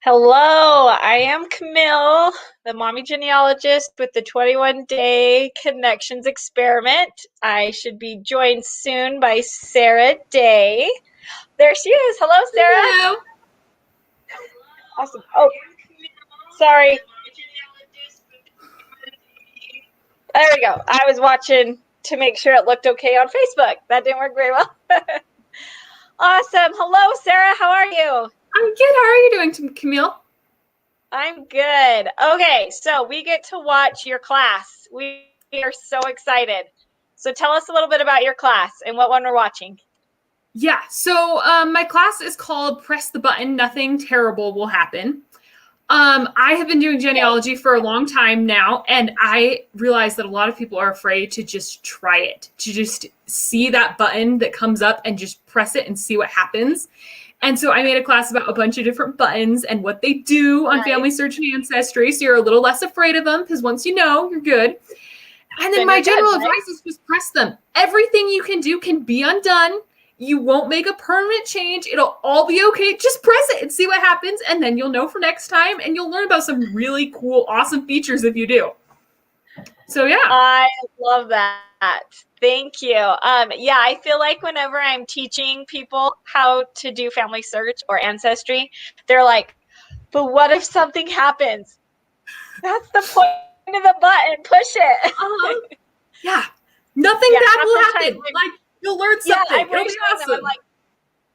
Hello, I am Camille, the mommy genealogist with the 21-day connections experiment. I should be joined soon by Sarah Day. There she is. Hello, Sarah. Hello. Awesome. Oh, sorry. There we go. I was watching to make sure it looked okay on Facebook. That didn't work very well. Awesome. Hello, Sarah. How are you? I'm good. How are you doing, Camille? I'm good. Okay, so we get to watch your class. We are so excited. So tell us a little bit about your class and what one we're watching. Yeah, so my class is called Press the Button, Nothing Terrible Will Happen. I have been doing genealogy for a long time now, and I realize that a lot of people are afraid to just try it, to just see that button that comes up and just press it and see what happens. And so I made a class about a bunch of different buttons and what they do on FamilySearch and Ancestry, so you're a little less afraid of them, because once you know, you're good. And then my general advice is just press them. Everything you can do can be undone. You won't make a permanent change. It'll all be okay. Just press it and see what happens, and then you'll know for next time, and you'll learn about some really cool, awesome features if you do. So yeah. I love that. Thank you. Yeah, I feel like whenever I'm teaching people how to do FamilySearch or Ancestry, they're like, but what if something happens? That's the point of the button. Push it. Yeah. Nothing bad will happen. Like, you'll learn something. It'll be awesome. I'm like,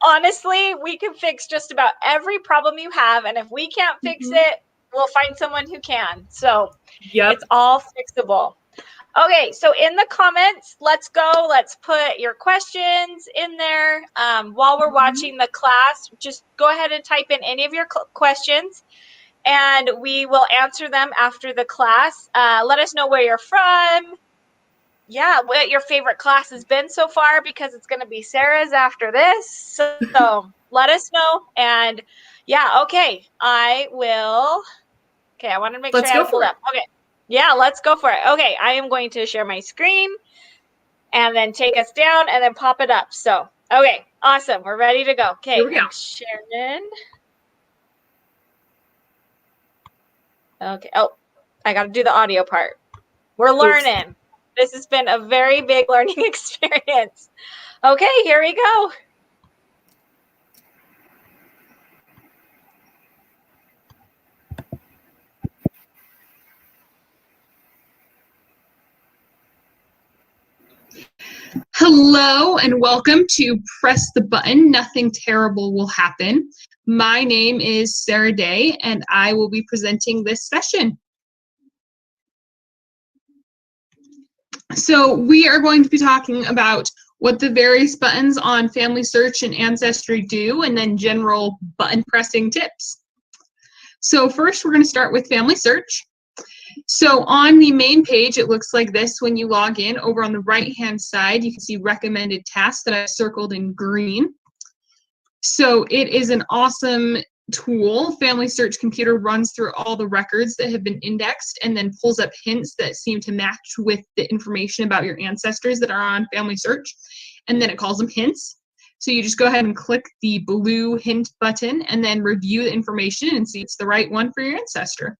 honestly, we can fix just about every problem you have, and if we can't fix it, we'll find someone who can. So it's all fixable. Okay, so in the comments, let's go. Let's put your questions in there. While we're watching the class, just go ahead and type in any of your questions, and we will answer them after the class. Let us know where you're from. Yeah, what your favorite class has been so far, because it's going to be Sarah's after this. So let us know. And yeah, okay, I will. Okay, I want to make sure I pull up. Okay, yeah, let's go for it. Okay, I am going to share my screen and then take us down and then pop it up. So, okay, awesome. We're ready to go. Okay, Sharon. Okay, oh, I got to do the audio part. We're learning. This has been a very big learning experience. Okay, here we go. Hello and welcome to Press the Button, Nothing Terrible Will Happen. My name is Sarah Day, and I will be presenting this session. So we are going to be talking about what the various buttons on FamilySearch and Ancestry do, and then general button pressing tips. So first, we're going to start with FamilySearch. So on the main page, it looks like this when you log in. Over on the right-hand side, you can see recommended tasks that I've circled in green. So it is an awesome tool. FamilySearch computer runs through all the records that have been indexed and then pulls up hints that seem to match with the information about your ancestors that are on FamilySearch, and then it calls them hints. So you just go ahead and click the blue hint button and then review the information and see if it's the right one for your ancestor.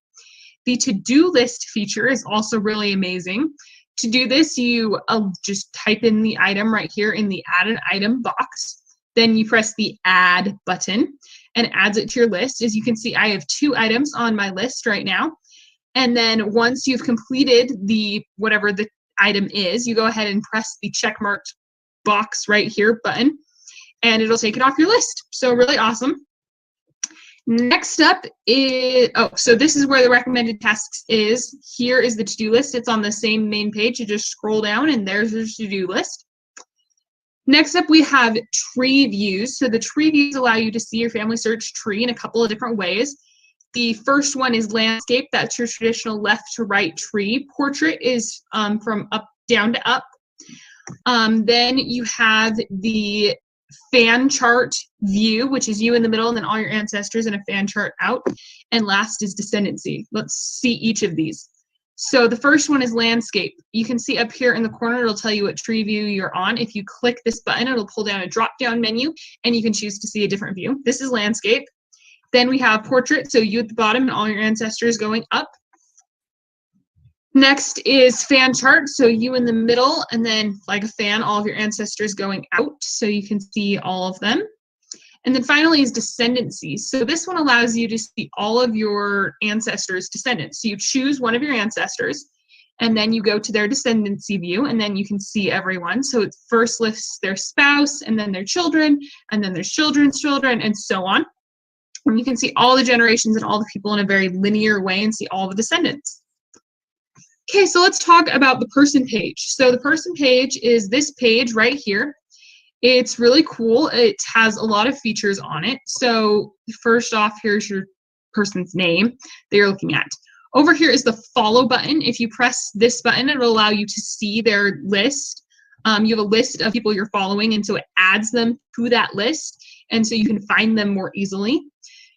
The to-do list feature is also really amazing. To do this, you just type in the item right here in the Add an Item box. Then you press the Add button and it adds it to your list. As you can see, I have 2 items on my list right now. And then once you've completed whatever the item is, you go ahead and press the checkmarked box right here button, and it'll take it off your list. So really awesome. Next up is, so this is where the recommended tasks is. Here is the to-do list. It's on the same main page. You just scroll down and there's your to-do list. Next up, we have tree views. So the tree views allow you to see your FamilySearch tree in a couple of different ways. The first one is landscape. That's your traditional left to right tree. Portrait is from up down to up. Then you have the fan chart view, which is you in the middle and then all your ancestors in a fan chart out. And last is Descendancy. Let's see each of these. So the first one is landscape. You can see up here in the corner, it'll tell you what tree view you're on. If you click this button, it'll pull down a drop-down menu and you can choose to see a different view. This is landscape. Then we have portrait, so you at the bottom and all your ancestors going up. Next is fan chart, so you in the middle, and then like a fan, all of your ancestors going out, so you can see all of them. And then finally is Descendancy. So this one allows you to see all of your ancestors' descendants. So you choose one of your ancestors, and then you go to their Descendancy view, and then you can see everyone. So it first lists their spouse, and then their children, and then their children's children, and so on. And you can see all the generations and all the people in a very linear way and see all the descendants. Okay, so let's talk about the person page. So the person page is this page right here. It's really cool. It has a lot of features on it. So first off, here's your person's name that you're looking at. Over here is the follow button. If you press this button, it'll allow you to see their list. You have a list of people you're following, and so it adds them to that list, and so you can find them more easily.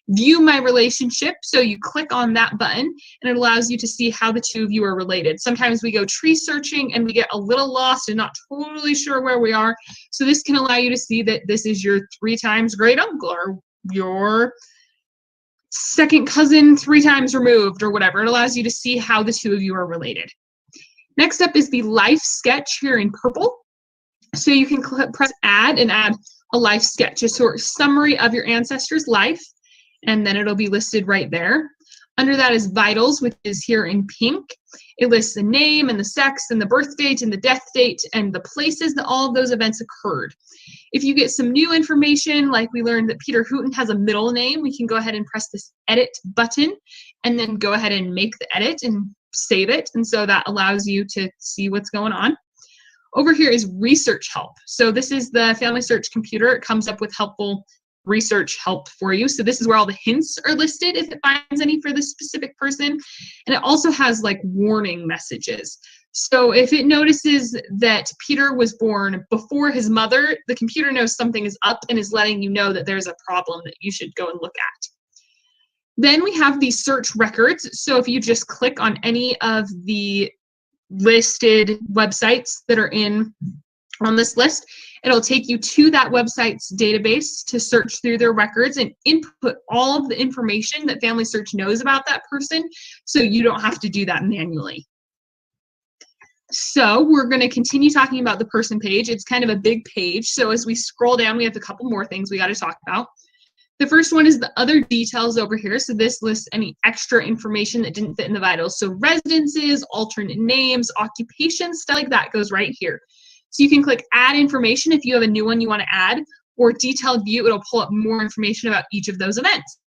View my relationship, so you click on that button and it allows you to see how the two of you are related. Sometimes we go tree searching and we get a little lost and not totally sure where we are. So this can allow you to see that this is your 3 times great uncle or your second cousin 3 times removed or whatever. It allows you to see how the two of you are related. Next up is the life sketch here in purple. So you can press add and add a life sketch, a sort of summary of your ancestor's life. And then it'll be listed right there. Under that is vitals, which is here in pink. It lists the name and the sex and the birth date and the death date and the places that all of those events occurred. If you get some new information, like we learned that Peter Hooten has a middle name, we can go ahead and press this edit button and then go ahead and make the edit and save it. And so that allows you to see what's going on. Over here is research help. So this is the FamilySearch computer. It comes up with helpful research help for you. So this is where all the hints are listed if it finds any for this specific person. And it also has like warning messages. So if it notices that Peter was born before his mother, the computer knows something is up and is letting you know that there's a problem that you should go and look at. Then we have the search records. So if you just click on any of the listed websites that are on this list, it'll take you to that website's database to search through their records and input all of the information that FamilySearch knows about that person, so you don't have to do that manually. So we're going to continue talking about the person page. It's kind of a big page, so as we scroll down, we have a couple more things we got to talk about. The first one is the other details over here. So this lists any extra information that didn't fit in the vitals. So residences, alternate names, occupations, stuff like that goes right here. So you can click add information if you have a new one you want to add, or detailed view, it'll pull up more information about each of those events.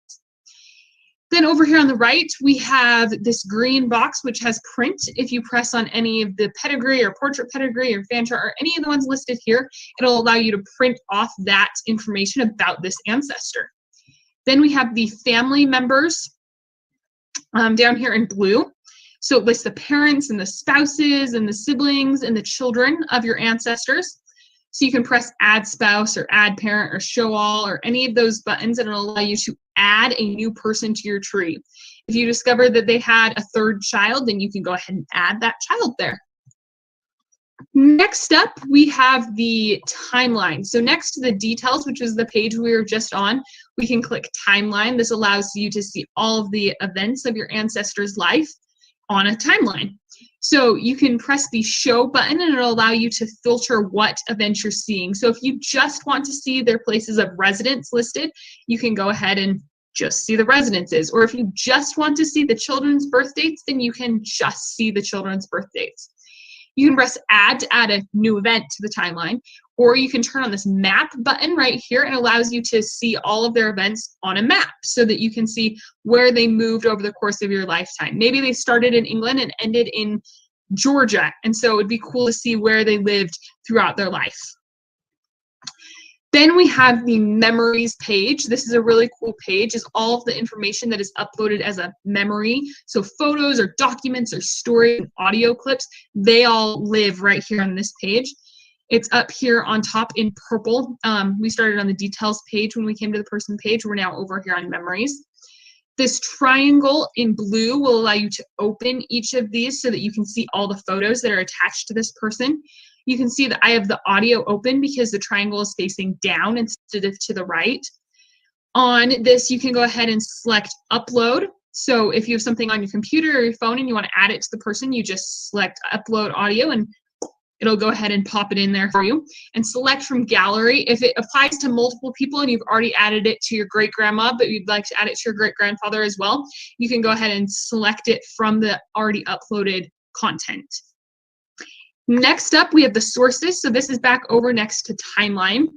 Then over here on the right, we have this green box, which has print. If you press on any of the pedigree or portrait pedigree or fan chart or any of the ones listed here, it'll allow you to print off that information about this ancestor. Then we have the family members down here in blue. So it lists the parents and the spouses and the siblings and the children of your ancestors. So you can press add spouse or add parent or show all or any of those buttons, and it'll allow you to add a new person to your tree. If you discover that they had a 3rd child, then you can go ahead and add that child there. Next up, we have the timeline. So next to the details, which is the page we were just on, we can click timeline. This allows you to see all of the events of your ancestor's life on a timeline. So you can press the show button and it'll allow you to filter what events you're seeing. So if you just want to see their places of residence listed, you can go ahead and just see the residences. Or if you just want to see the children's birth dates, then you can just see the children's birth dates. You can press add to add a new event to the timeline, or you can turn on this map button right here and it allows you to see all of their events on a map so that you can see where they moved over the course of your lifetime. Maybe they started in England and ended in Georgia, and so it'd be cool to see where they lived throughout their life. Then we have the memories page. This is a really cool page. It's all of the information that is uploaded as a memory. So photos or documents or stories and audio clips, they all live right here on this page. It's up here on top in purple. We started on the details page when we came to the person page. We're now over here on memories. This triangle in blue will allow you to open each of these so that you can see all the photos that are attached to this person. You can see that I have the audio open because the triangle is facing down instead of to the right. On this, you can go ahead and select upload. So if you have something on your computer or your phone and you want to add it to the person, you just select upload audio and it'll go ahead and pop it in there for you. And select from gallery. If it applies to multiple people and you've already added it to your great-grandma, but you'd like to add it to your great-grandfather as well, you can go ahead and select it from the already uploaded content. Next up, we have the sources. So this is back over next to timeline.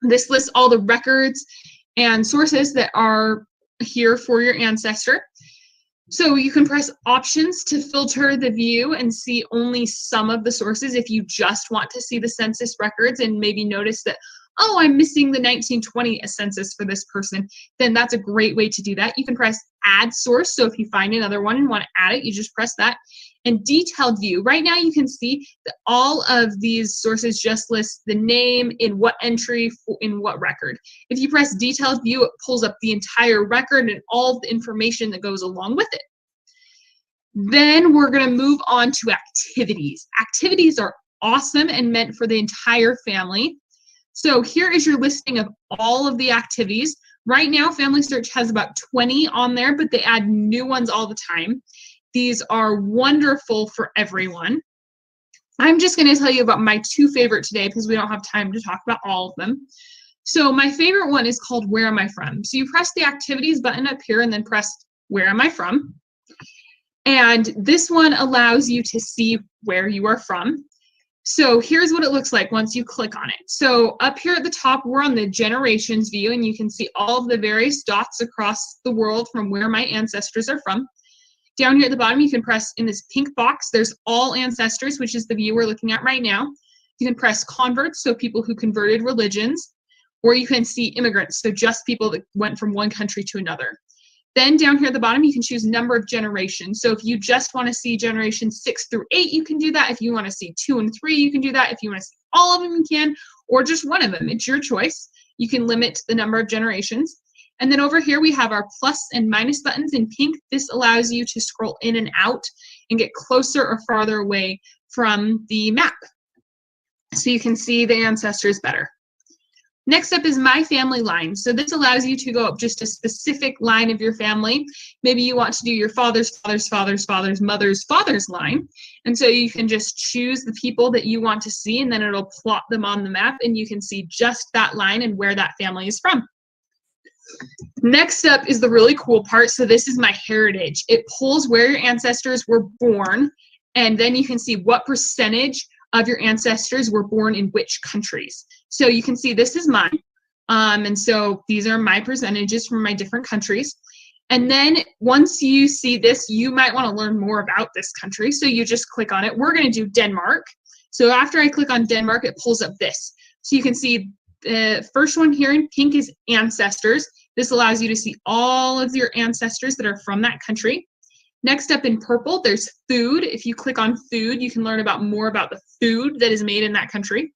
This lists all the records and sources that are here for your ancestor. So you can press options to filter the view and see only some of the sources if you just want to see the census records and maybe notice that, oh, I'm missing the 1920 census for this person, then that's a great way to do that. You can press add source. So if you find another one and want to add it, you just press that. And detailed view. Right now you can see that all of these sources just list the name, in what entry, in what record. If you press detailed view, it pulls up the entire record and all the information that goes along with it. Then we're going to move on to activities. Activities are awesome and meant for the entire family. So here is your listing of all of the activities. Right now, FamilySearch has about 20 on there, but they add new ones all the time. These are wonderful for everyone. I'm just going to tell you about my two favorite today because we don't have time to talk about all of them. So my favorite one is called Where Am I From? So you press the activities button up here and then press Where Am I From? And this one allows you to see where you are from. So here's what it looks like once you click on it. So up here at the top, we're on the generations view, and you can see all of the various dots across the world from where my ancestors are from. Down here at the bottom, you can press in this pink box, there's all ancestors, which is the view we're looking at right now. You can press converts, so people who converted religions, or you can see immigrants, so just people that went from one country to another. Then down here at the bottom, you can choose number of generations. So if you just want to see generations 6 through 8, you can do that. If you want to see 2 and 3, you can do that. If you want to see all of them, you can, or just one of them. It's your choice. You can limit the number of generations. And then over here, we have our plus and minus buttons in pink. This allows you to scroll in and out and get closer or farther away from the map, so you can see the ancestors better. Next up is My Family Line. So this allows you to go up just a specific line of your family. Maybe you want to do your father's, father's, father's, father's, mother's, father's line. And so you can just choose the people that you want to see, and then it'll plot them on the map, and you can see just that line and where that family is from. Next up is the really cool part. So this is My Heritage. It pulls where your ancestors were born, and then you can see what percentage of your ancestors were born in which countries. So you can see this is mine. And so these are my percentages from my different countries. And then once you see this, you might want to learn more about this country. So you just click on it. We're going to do Denmark. So after I click on Denmark, it pulls up this. So you can see the first one here in pink is ancestors. This allows you to see all of your ancestors that are from that country. Next up in purple, there's food. If you click on food, you can learn about more about the food that is made in that country.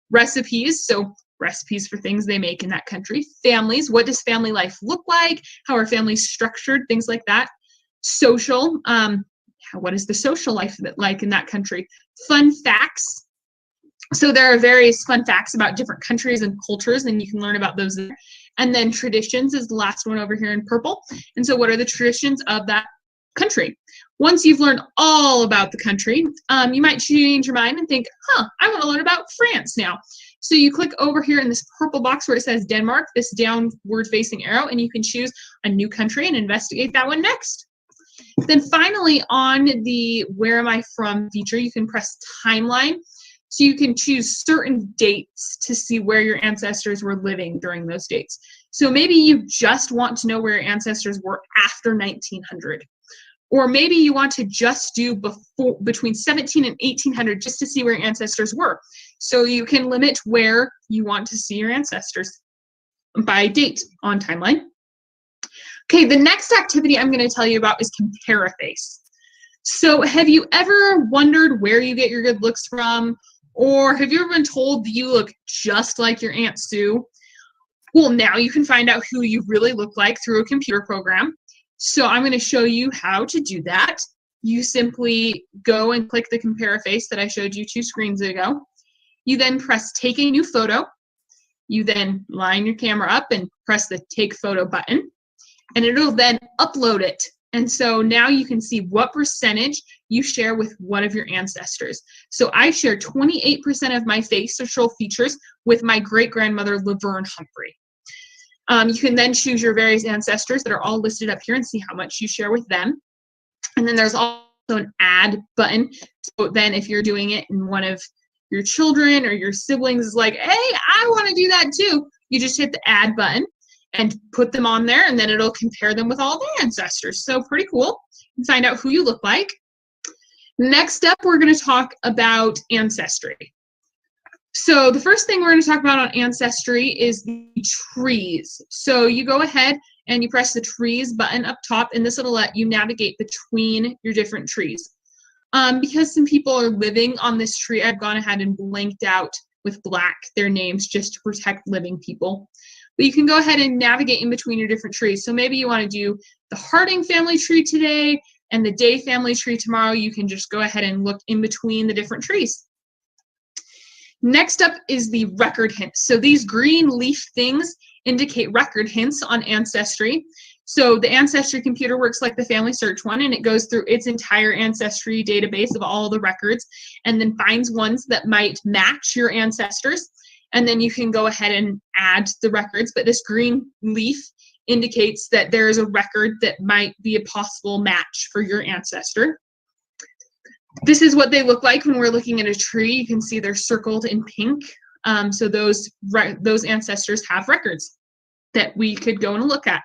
Recipes, so recipes for things they make in that country. Families, what does family life look like? How are families structured? Things like that. Social, what is the social life like in that country? Fun facts. So there are various fun facts about different countries and cultures, and you can learn about those there. And then traditions is the last one over here in purple. And so what are the traditions of that country? Once you've learned all about the country, you might change your mind and think, I want to learn about France now. So you click over here in this purple box where it says Denmark, this downward facing arrow, and you can choose a new country and investigate that one next. Then finally on the Where Am I From feature, you can press timeline. So you can choose certain dates to see where your ancestors were living during those dates. So maybe you just want to know where your ancestors were after 1900. Or maybe you want to just do between 17 and 1800 just to see where your ancestors were. So you can limit where you want to see your ancestors by date on timeline. Okay, the next activity I'm going to tell you about is Compare a Face. So have you ever wondered where you get your good looks from? Or have you ever been told that you look just like your Aunt Sue? Well, now you can find out who you really look like through a computer program. So I'm going to show you how to do that. You simply go and click the Compare a Face that I showed you 2 screens ago. You then press Take a New Photo. You then line your camera up and press the take photo button, and it'll then upload it. And so now you can see what percentage you share with one of your ancestors. So I share 28% of my facial features with my great-grandmother, Laverne Humphrey. You can then choose your various ancestors that are all listed up here and see how much you share with them. And then there's also an add button. So then if you're doing it and one of your children or your siblings is like, hey, I want to do that too, you just hit the add button and put them on there, and then it'll compare them with all their ancestors. So pretty cool. You can find out who you look like. Next up, we're going to talk about ancestry. So the first thing we're going to talk about on ancestry is the trees. So you go ahead and you press the trees button up top, and this will let you navigate between your different trees. Because some people are living on this tree, I've gone ahead and blanked out with black their names just to protect living people. But you can go ahead and navigate in between your different trees. So maybe you want to do the Harding family tree today and the Day family tree tomorrow. You can just go ahead and look in between the different trees. Next up is the record hints. So these green leaf things indicate record hints on Ancestry. So the Ancestry computer works like the FamilySearch one, and it goes through its entire Ancestry database of all the records and then finds ones that might match your ancestors. And then you can go ahead and add the records. But this green leaf indicates that there is a record that might be a possible match for your ancestor. This is what they look like when we're looking at a tree. You can see they're circled in pink. So those ancestors have records that we could go and look at.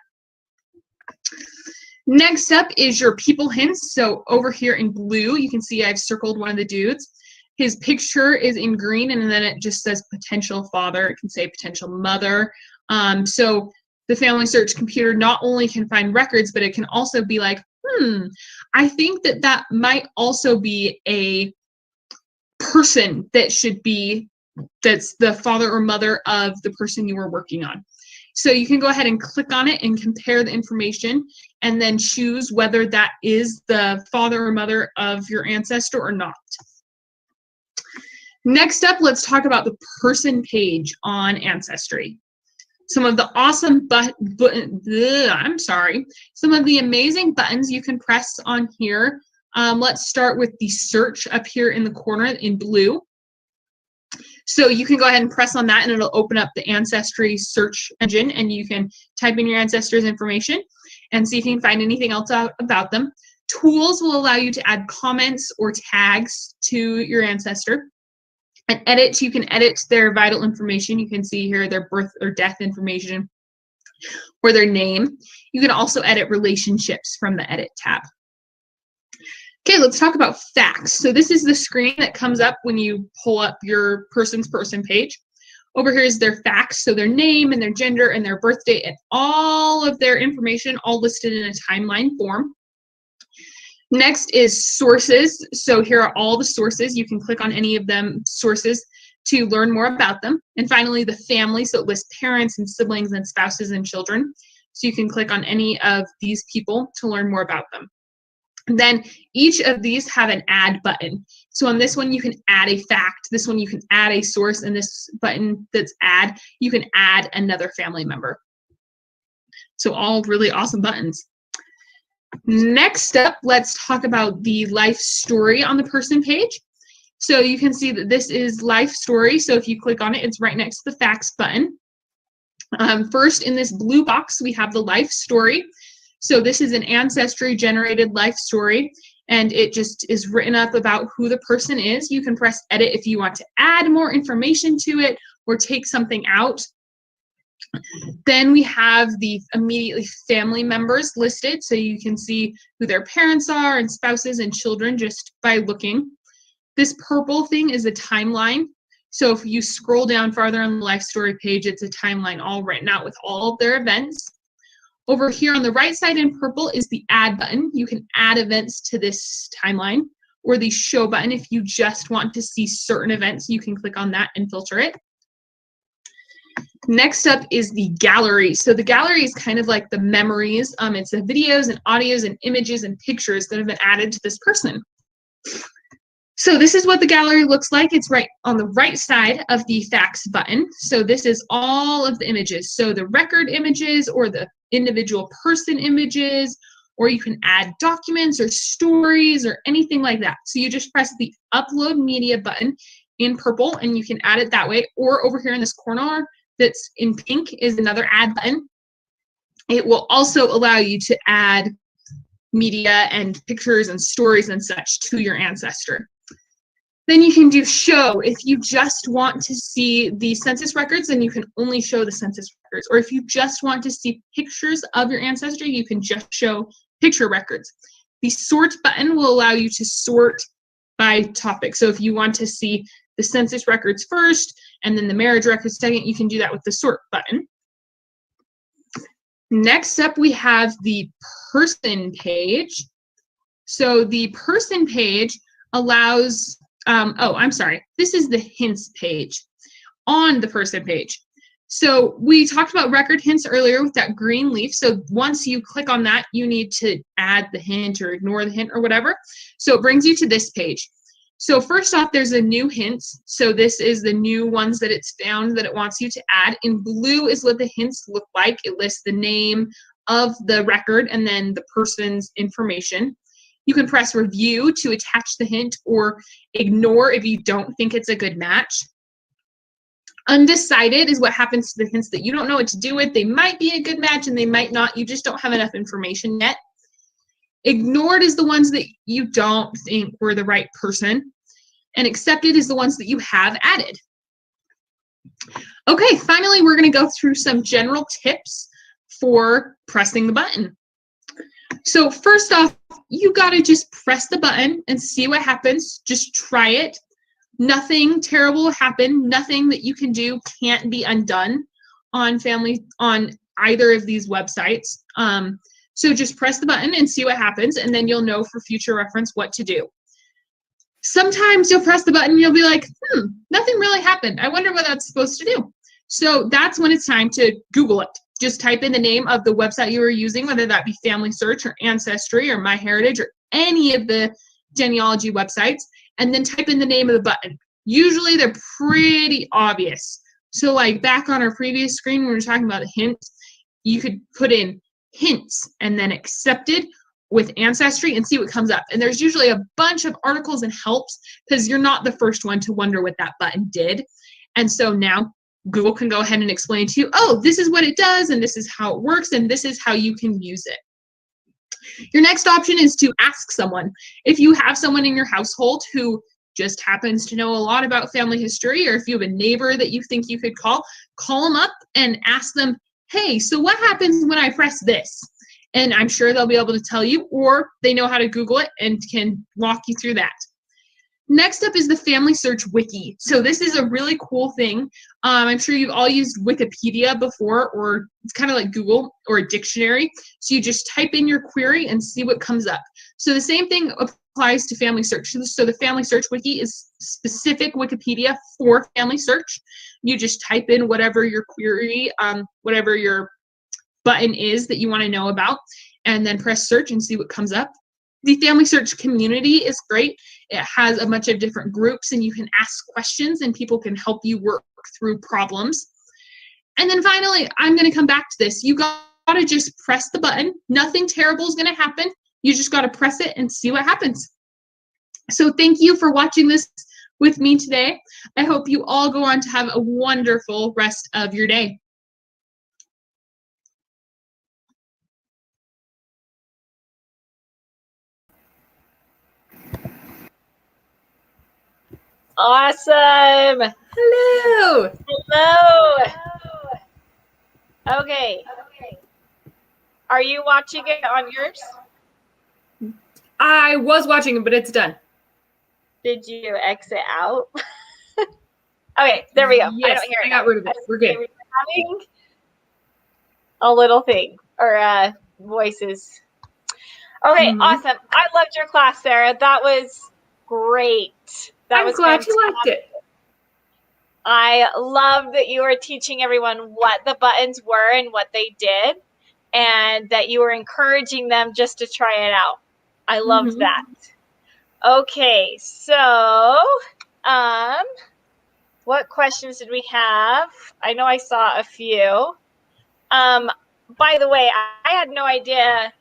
Next up is your people hints. So over here in blue, you can see I've circled one of the dudes. His picture is in green, and then it just says potential father. It can say potential mother. So the FamilySearch computer not only can find records, but it can also be like, I think that might also be a person that's the father or mother of the person you were working on. So you can go ahead and click on it and compare the information and then choose whether that is the father or mother of your ancestor or not. Next up, let's talk about the person page on Ancestry. Some of the awesome some of the amazing buttons you can press on here. Let's start with the search up here in the corner in blue. So you can go ahead and press on that, and it'll open up the Ancestry search engine, and you can type in your ancestors' information and see if you can find anything else out about them. Tools will allow you to add comments or tags to your ancestor. And edit, you can edit their vital information. You can see here their birth or death information or their name. You can also edit relationships from the Edit tab. Okay, let's talk about facts. So this is the screen that comes up when you pull up your person's person page. Over here is their facts, so their name and their gender and their birth date and all of their information all listed in a timeline form. Next is sources. So here are all the sources. You can click on any of them sources to learn more about them. And finally, the family. So it lists parents and siblings and spouses and children. So you can click on any of these people to learn more about them. And then each of these have an add button. So on this one, you can add a fact. This one, you can add a source. And this button that's add, you can add another family member. So all really awesome buttons. Next up, let's talk about the life story on the person page. So you can see that this is life story. So if you click on it, it's right next to the facts button. First, in this blue box, we have the life story. So this is an Ancestry generated life story, and it just is written up about who the person is. You can press edit if you want to add more information to it or take something out. Then we have the immediately family members listed, so you can see who their parents are and spouses and children just by looking. This purple thing is a timeline. So if you scroll down farther on the life story page, it's a timeline all written out with all of their events. Over here on the right side in purple is the add button. You can add events to this timeline, or the show button. If you just want to see certain events, you can click on that and filter it. Next up is the gallery. So the gallery is kind of like the memories. It's the videos and audios and images and pictures that have been added to this person. So this is what the gallery looks like. It's right on the right side of the fax button. So this is all of the images. So the record images or the individual person images, or you can add documents or stories or anything like that. So you just press the upload media button in purple and you can add it that way. Or over here in this corner that's in pink is another add button. It will also allow you to add media and pictures and stories and such to your ancestor. Then you can do show. If you just want to see the census records, then you can only show the census records. Or if you just want to see pictures of your ancestry, you can just show picture records. The sort button will allow you to sort by topic. So if you want to see the census records first and then the marriage records second, you can do that with the sort button. Next up, we have the person page. So the person page allows this is the hints page on the person page. So we talked about record hints earlier with that green leaf. So once you click on that, you need to add the hint or ignore the hint or whatever. So it brings you to this page. So first off, there's a new hints. So this is the new ones that it's found that it wants you to add. In blue is what the hints look like. It lists the name of the record and then the person's information. You can press review to attach the hint or ignore if you don't think it's a good match. Undecided is what happens to the hints that you don't know what to do with. They might be a good match and they might not. You just don't have enough information yet. Ignored is the ones that you don't think were the right person. And accepted is the ones that you have added. Okay, finally, we're going to go through some general tips for pressing the button. So first off, you got to just press the button and see what happens. Just try it. Nothing terrible will happen. Nothing that you can do can't be undone on either of these websites. So just press the button and see what happens, and then you'll know for future reference what to do. Sometimes you'll press the button and you'll be like, nothing really happened. I wonder what that's supposed to do. So that's when it's time to Google it. Just type in the name of the website you were using, whether that be FamilySearch or Ancestry or MyHeritage or any of the genealogy websites, and then type in the name of the button. Usually they're pretty obvious. So like back on our previous screen when we were talking about hints, you could put in hints and then accepted with Ancestry and see what comes up. And there's usually a bunch of articles and helps because you're not the first one to wonder what that button did. And so now Google can go ahead and explain to you, oh, this is what it does, and this is how it works, and this is how you can use it. Your next option is to ask someone. If you have someone in your household who just happens to know a lot about family history, or if you have a neighbor that you think you could call them up and ask them, hey, so what happens when I press this? And I'm sure they'll be able to tell you, or they know how to Google it and can walk you through that. Next up is the FamilySearch Wiki. So this is a really cool thing. I'm sure you've all used Wikipedia before, or it's kind of like Google or a dictionary. So you just type in your query and see what comes up. So the same thing applies to FamilySearch. So the FamilySearch Wiki is specific Wikipedia for FamilySearch. You just type in whatever your query, whatever your button is that you want to know about, and then press search and see what comes up. The FamilySearch community is great. It has a bunch of different groups and you can ask questions and people can help you work through problems. And then finally, I'm going to come back to this. You got to just press the button. Nothing terrible is going to happen. You just got to press it and see what happens. So thank you for watching this with me today. I hope you all go on to have a wonderful rest of your day. Awesome. Hello. Hello. Okay. Are you watching it on yours? I was watching it, but it's done. Did you exit out? Okay, there we go. Yes, I don't hear it. I got rid of it. We're good. Having a little thing or voices. Okay, awesome. I loved your class, Sarah. That was great. I'm glad you liked it. I love that you were teaching everyone what the buttons were and what they did, and that you were encouraging them just to try it out. I loved that. Okay, so what questions did we have? I know I saw a few. By the way, I had no idea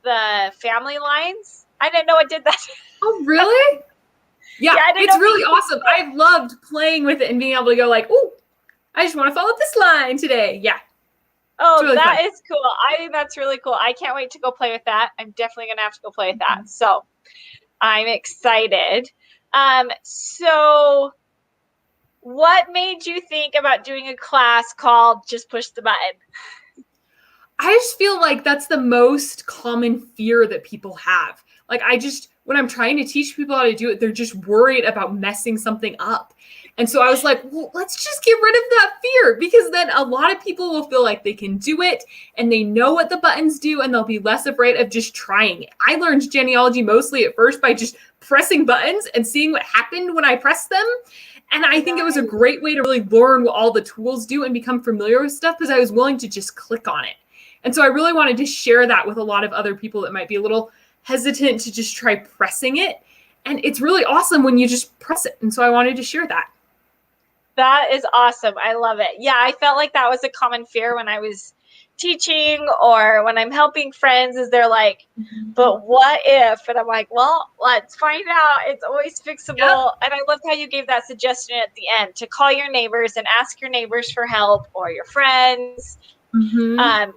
the family lines. I didn't know it did that. Oh, really? Yeah, it's really awesome. I've loved playing with it and being able to go like, oh, I just want to follow this line today. Yeah. Oh, really that is cool. I think that's really cool. I can't wait to go play with that. I'm definitely going to have to go play with that. So I'm excited. So what made you think about doing a class called Just Push the Button? I just feel like that's the most common fear that people have. Like when I'm trying to teach people how to do it, they're just worried about messing something up. And so I was like, well, let's just get rid of that fear, because then a lot of people will feel like they can do it and they know what the buttons do and they'll be less afraid of just trying it. I learned genealogy mostly at first by just pressing buttons and seeing what happened when I pressed them. And I think it was a great way to really learn what all the tools do and become familiar with stuff, because I was willing to just click on it. And so I really wanted to share that with a lot of other people that might be a little hesitant to just try pressing it. And it's really awesome when you just press it. And so I wanted to share that. That is awesome. I love it. Yeah, I felt like that was a common fear when I was teaching or when I'm helping friends, is they're like, but what if? And I'm like, well, let's find out. It's always fixable. Yep. And I loved how you gave that suggestion at the end to call your neighbors and ask your neighbors for help, or your friends.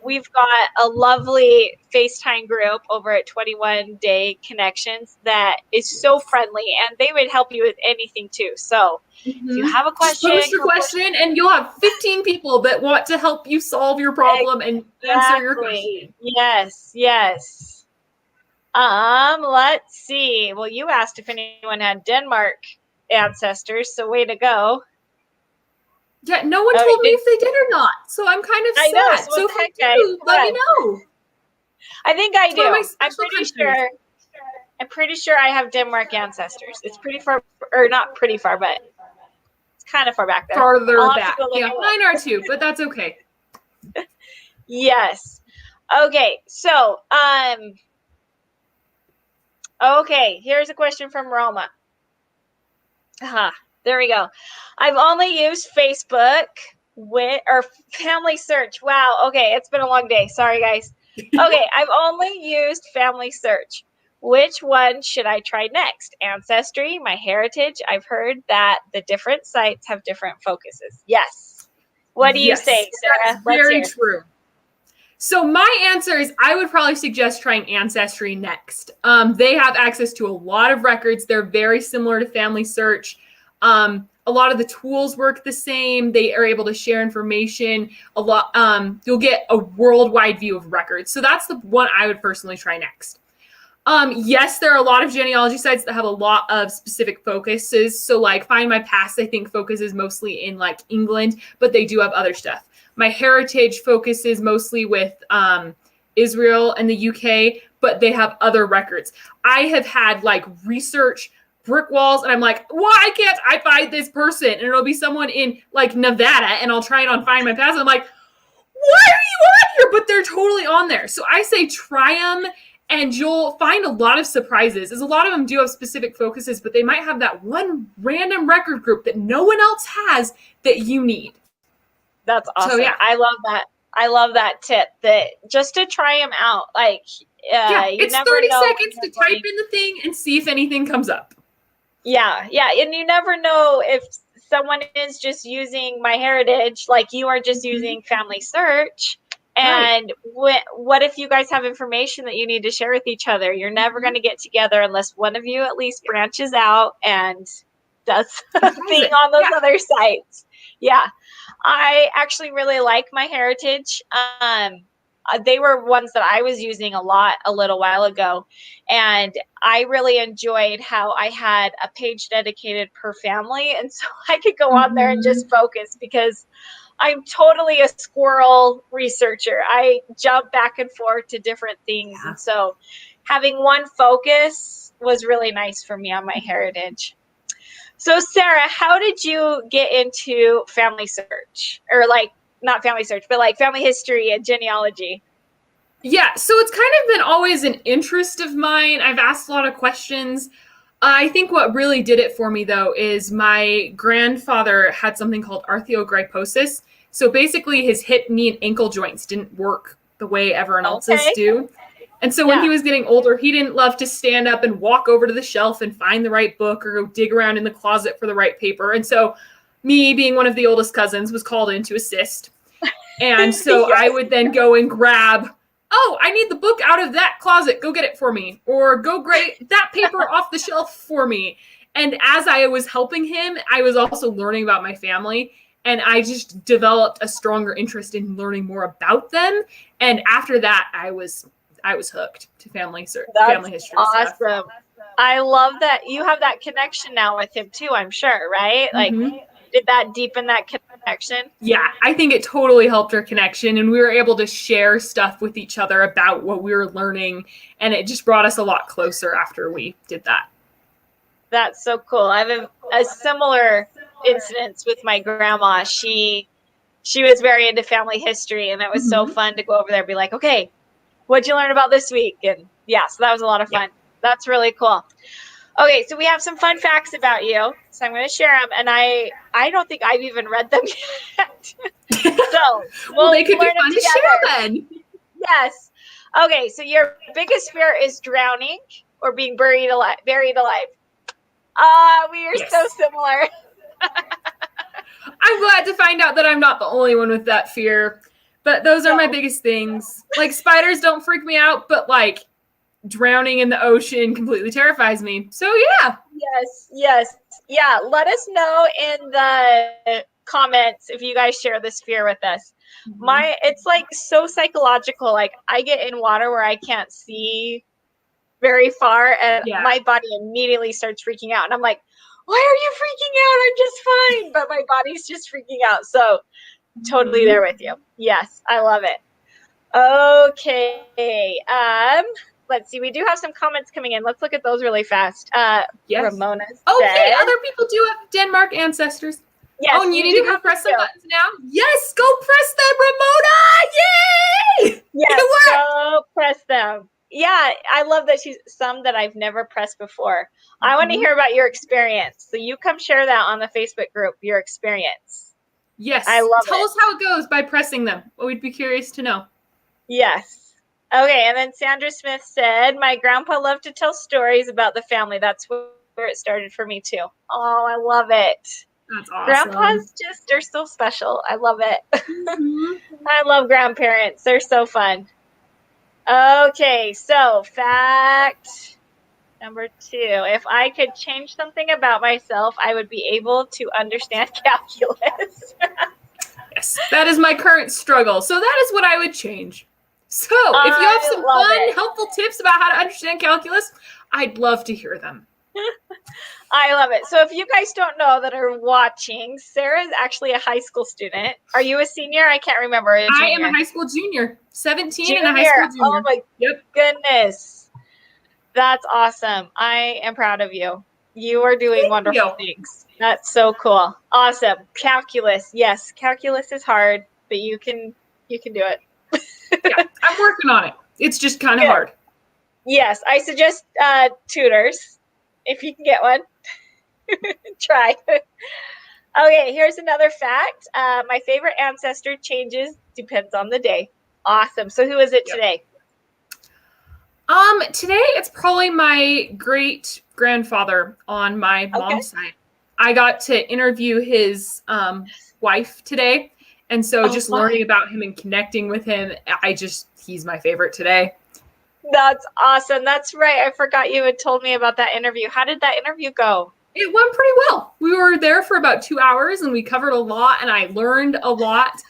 We've got a lovely FaceTime group over at 21 Day Connections that is so friendly, and they would help you with anything too. So if you have a question, post your question, and you'll have 15 people that want to help you solve your problem and answer your question. Yes, yes. Let's see. Well, you asked if anyone had Denmark ancestors, so way to go. Yeah, no one told me if they did or not, so I'm kind of sad. Know, so if you do, let me know. I think I do. I'm pretty sure. I'm pretty sure I have Denmark ancestors. It's pretty far, or not pretty far, but it's kind of far back there. Farther back. Yeah, mine are too, but that's okay. Yes. Okay. So, okay. Here's a question from Roma. There we go. I've only used Facebook or FamilySearch. Wow. Okay. It's been a long day. Sorry, guys. Okay. I've only used FamilySearch. Which one should I try next? Ancestry, MyHeritage. I've heard that the different sites have different focuses. Yes. What do you say, Sarah? Very true. So my answer is I would probably suggest trying Ancestry next. They have access to a lot of records. They're very similar to FamilySearch. A lot of the tools work the same. They are able to share information a lot. You'll get a worldwide view of records. So that's the one I would personally try next. Yes, there are a lot of genealogy sites that have a lot of specific focuses. So like Find My Past, I think focuses mostly in like England, but they do have other stuff. MyHeritage focuses mostly with Israel and the UK, but they have other records. I have had like research brick walls, and I'm like, why can't I find this person? And it'll be someone in like Nevada, and I'll try it on Find My Past. And I'm like, why are you on here? But they're totally on there. So I say try them, and you'll find a lot of surprises. As a lot of them do have specific focuses, but they might have that one random record group that no one else has that you need. That's awesome. So, yeah. I love that. I love that tip, that just to try them out. Like, it's 30 seconds to type in the thing and see if anything comes up. Yeah. Yeah. And you never know if someone is just using MyHeritage, like you are just using FamilySearch. And what if you guys have information that you need to share with each other? You're never going to get together unless one of you at least branches out and does something on those other sites. Yeah. I actually really like MyHeritage. They were ones that I was using a lot a little while ago. And I really enjoyed how I had a page dedicated per family. And so I could go on there and just focus, because I'm totally a squirrel researcher. I jump back and forth to different things. And so having one focus was really nice for me on MyHeritage. So Sarah, how did you get into FamilySearch? Or like, not FamilySearch, but like family history and genealogy? Yeah, so it's kind of been always an interest of mine. I've asked a lot of questions. I think what really did it for me, though, is my grandfather had something called arthrogryposis. So basically, his hip, knee, and ankle joints didn't work the way everyone else's do. And so when he was getting older, he didn't love to stand up and walk over to the shelf and find the right book or go dig around in the closet for the right paper. And so me, being one of the oldest cousins, was called in to assist. And so I would then go and grab, oh, I need the book out of that closet. Go get it for me. Or go grab that paper off the shelf for me. And as I was helping him, I was also learning about my family. And I just developed a stronger interest in learning more about them. And after that, I was hooked to family history. Awesome. Stuff. I love that you have that connection now with him too, I'm sure, right? Like, did that deepen that connection? Yeah, I think it totally helped our connection, and we were able to share stuff with each other about what we were learning, and it just brought us a lot closer after we did that. That's so cool. I have a similar incidents with my grandma. She was very into family history, and it was so fun to go over there and be like, okay, what'd you learn about this week? And yeah, so that was a lot of fun. That's really cool. Okay, so we have some fun facts about you. So I'm going to share them, and I don't think I've even read them yet. So well, they could be fun to share then. Yes. Okay, so your biggest fear is drowning or being buried alive. We are so similar. I'm glad to find out that I'm not the only one with that fear. But those are my biggest things. Like, spiders don't freak me out, but like drowning in the ocean completely terrifies me. So yeah. Yes. Yeah. Let us know in the comments if you guys share this fear with us. It's like so psychological. Like, I get in water where I can't see very far, and my body immediately starts freaking out. And I'm like, why are you freaking out? I'm just fine. But my body's just freaking out. So totally there with you. Yes, I love it. Okay. Let's see. We do have some comments coming in. Let's look at those really fast. Ramona said, hey, other people do have Denmark ancestors. Yes. Oh, and you need to go press some buttons now? Yes, go press them, Ramona! Yay! Yes, go press them. Yeah, I love that she's some that I've never pressed before. I want to hear about your experience. So you come share that on the Facebook group, your experience. Yes. I love Tell us how it goes by pressing them. We'd be curious to know. Yes. Okay, and then Sandra Smith said, my grandpa loved to tell stories about the family. That's where it started for me too. Oh, I love it. That's awesome. Grandpas they're so special. I love it. I love grandparents. They're so fun. Okay, so fact number 2. If I could change something about myself, I would be able to understand calculus. Yes, that is my current struggle. So that is what I would change. So if you have some fun, helpful tips about how to understand calculus, I'd love to hear them. I love it. So if you guys don't know that are watching, Sarah is actually a high school student. Are you a senior? I can't remember. I am a high school junior. 17 and a high school junior. Oh my goodness. That's awesome. I am proud of you. You are doing wonderful things. That's so cool. Awesome. Calculus. Yes, calculus is hard, but you can do it. Yeah, I'm working on it. It's just kind of hard. Yes, I suggest tutors if you can get one. Try. Okay, here's another fact. My favorite ancestor changes depends on the day. Awesome. So who is it today? Today it's probably my great grandfather on my mom's side. I got to interview his wife today. And so just learning about him and connecting with him, he's my favorite today. That's awesome. That's right. I forgot you had told me about that interview. How did that interview go? It went pretty well. We were there for about 2 hours and we covered a lot and I learned a lot.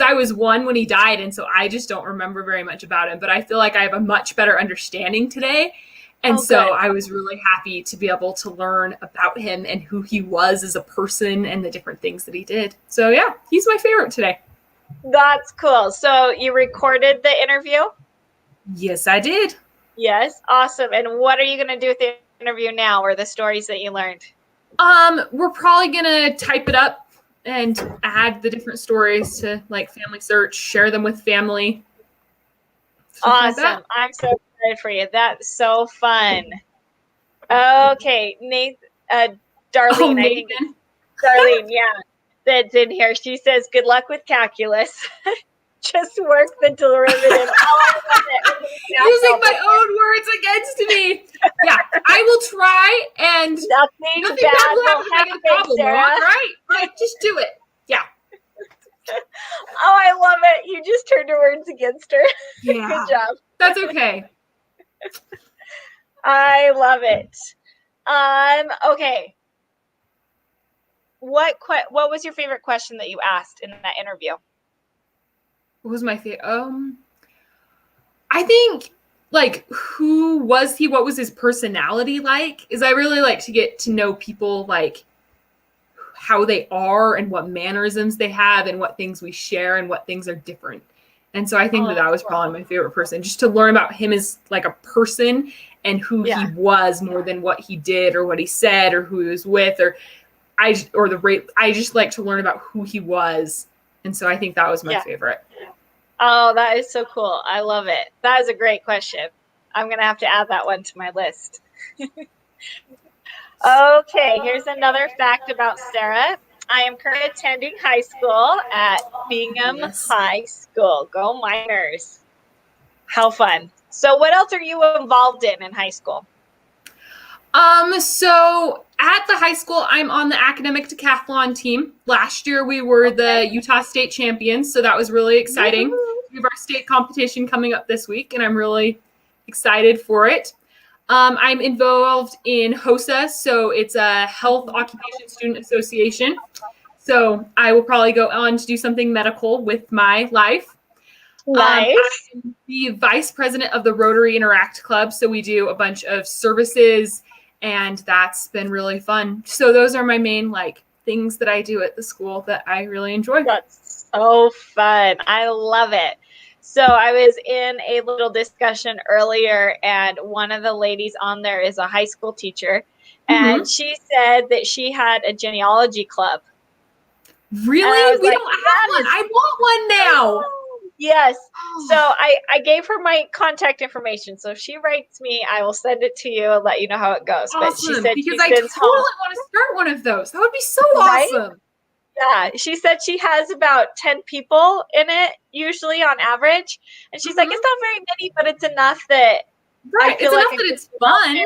I was 1 when he died, and so I just don't remember very much about him, but I feel like I have a much better understanding today. And so I was really happy to be able to learn about him and who he was as a person and the different things that he did. So yeah, he's my favorite today. That's cool. So you recorded the interview? Yes, I did. Yes. Awesome. And what are you going to do with the interview now, or the stories that you learned? We're probably going to type it up and add the different stories to like FamilySearch, share them with family. Awesome. Like I'm so excited for you. That's so fun. Okay, Darlene, I think it's Darlene, yeah, that's in here. She says, good luck with calculus. Just work the derivative. Oh, I love it. Using my own words against me. Yeah, I will try, and nothing bad bad will happen if I get the problem wrong, right? Like, just do it. Yeah. Oh, I love it. You just turned her words against her. Yeah. Good job. That's okay. I love it. Okay. What was your favorite question that you asked in that interview? What was my favorite? I think, like, who was he? What was his personality like? I really like to get to know people, like, how they are and what mannerisms they have and what things we share and what things are different. And so I think that was probably my favorite person, just to learn about him as like a person and who he was more than what he did or what he said or who he was with I just like to learn about who he was. And so I think that was my favorite. Oh, that is so cool. I love it. That is a great question. I'm going to have to add that one to my list. Okay, here's another fact about Sarah. I am currently attending high school at Bingham High School. Go Miners. How fun. So what else are you involved in high school? So at the high school, I'm on the academic decathlon team. Last year, we were the Utah State champions, so that was really exciting. We have our state competition coming up this week, and I'm really excited for it. I'm involved in HOSA, so it's a Health Occupation Student Association. So I will probably go on to do something medical with my life. Nice. I'm the vice president of the Rotary Interact Club, so we do a bunch of services, and that's been really fun. So those are my main things that I do at the school that I really enjoy. That's so fun. I love it. So I was in a little discussion earlier, and one of the ladies on there is a high school teacher, and she said that she had a genealogy club. Really? We don't have one. I want one now. Yes. So I gave her my contact information. So if she writes me, I will send it to you and let you know how it goes. Awesome, but she said because I totally want to start one of those. That would be so awesome. Yeah, she said she has about 10 people in it, usually on average. And she's like, it's not very many, but it's enough that I feel like it's fun.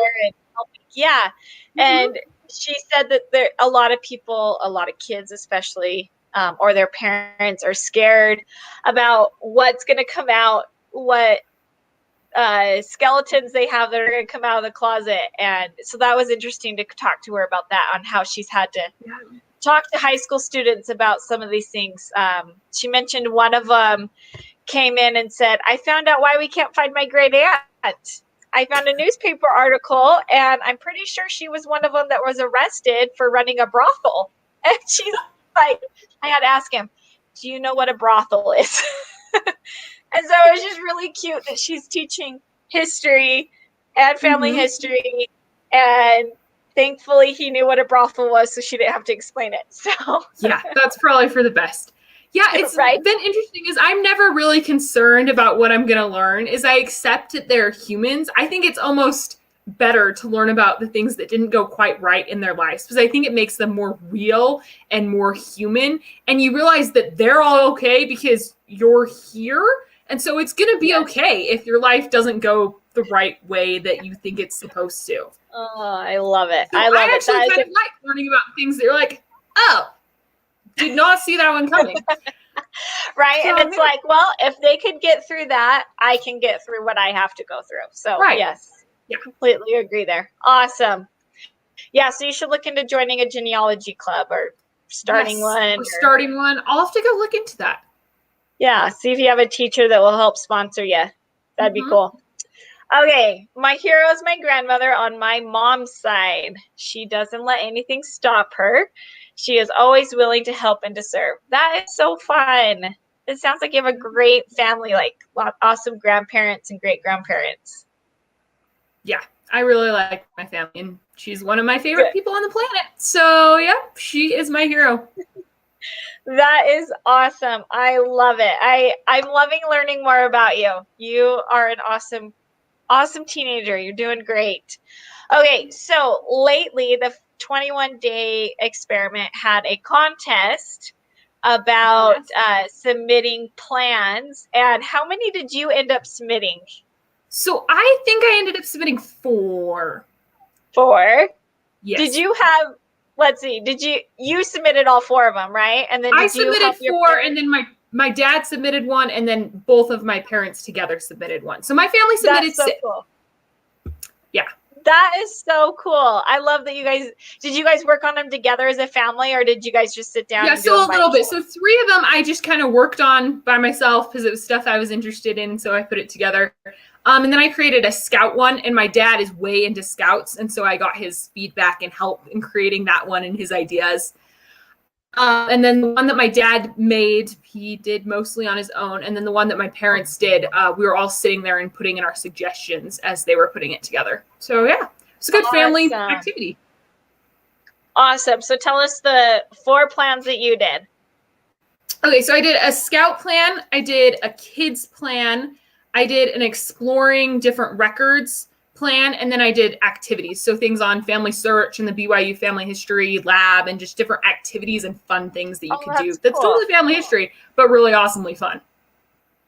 Yeah. And she said that there a lot of people, a lot of kids especially, or their parents are scared about what's going to come out, what skeletons they have that are going to come out of the closet. And so that was interesting to talk to her about that, on how she's had to talk to high school students about some of these things. She mentioned one of them came in and said, I found out why we can't find my great aunt. I found a newspaper article, and I'm pretty sure she was one of them that was arrested for running a brothel. And she's like, I had to ask him, do you know what a brothel is? And so it was just really cute that she's teaching history and family history, and thankfully he knew what a brothel was, so she didn't have to explain it. So yeah, that's probably for the best. Yeah, it's been interesting is I'm never really concerned about what I'm going to learn. I accept that they're humans. I think it's almost better to learn about the things that didn't go quite right in their lives, because I think it makes them more real and more human. And you realize that they're all okay because you're here. And so it's going to be okay if your life doesn't go the right way that you think it's supposed to. Oh, I love it. So I actually kind of like learning about things that you're like, oh, did not see that one coming. Right. So, and it's like, well, if they could get through that, I can get through what I have to go through. So yes, completely agree there. Awesome. Yeah. So you should look into joining a genealogy club or starting one. Starting one. I'll have to go look into that. Yeah. See if you have a teacher that will help sponsor you. That'd be cool. Okay. My hero is my grandmother on my mom's side. She doesn't let anything stop her. She is always willing to help and to serve. That is so fun. It sounds like you have a great family, like awesome grandparents and great grandparents. Yeah, I really like my family, and she's one of my favorite people on the planet. So yeah, she is my hero. That is awesome. I love it. I'm loving learning more about you. You are an awesome Awesome teenager. You're doing great. Okay, so lately the 21-day experiment had a contest about submitting plans. And how many did you end up submitting? So I think I ended up submitting 4. 4? Yes. Did you have, let's see, you submitted all 4 of them, right? And then I submitted 4, and then my dad submitted 1, and then both of my parents together submitted 1. So my family submitted 6. Cool. Yeah. That is so cool. I love that did you guys work on them together as a family, or did you guys just sit down? Yeah, and do so them a little bit. So 3 of them I just kind of worked on by myself because it was stuff I was interested in, so I put it together. And then I created a scout one, and my dad is way into scouts, and so I got his feedback and help in creating that one and his ideas. And then the one that my dad made, he did mostly on his own. And then the one that my parents did, we were all sitting there and putting in our suggestions as they were putting it together. So yeah, it's a good family activity. Awesome. So tell us the 4 plans that you did. Okay, so I did a scout plan. I did a kids plan. I did an exploring different records plan, and then I did activities, so things on FamilySearch and the BYU Family History Lab, and just different activities and fun things that you could do. That's cool. Totally family history, but really awesomely fun.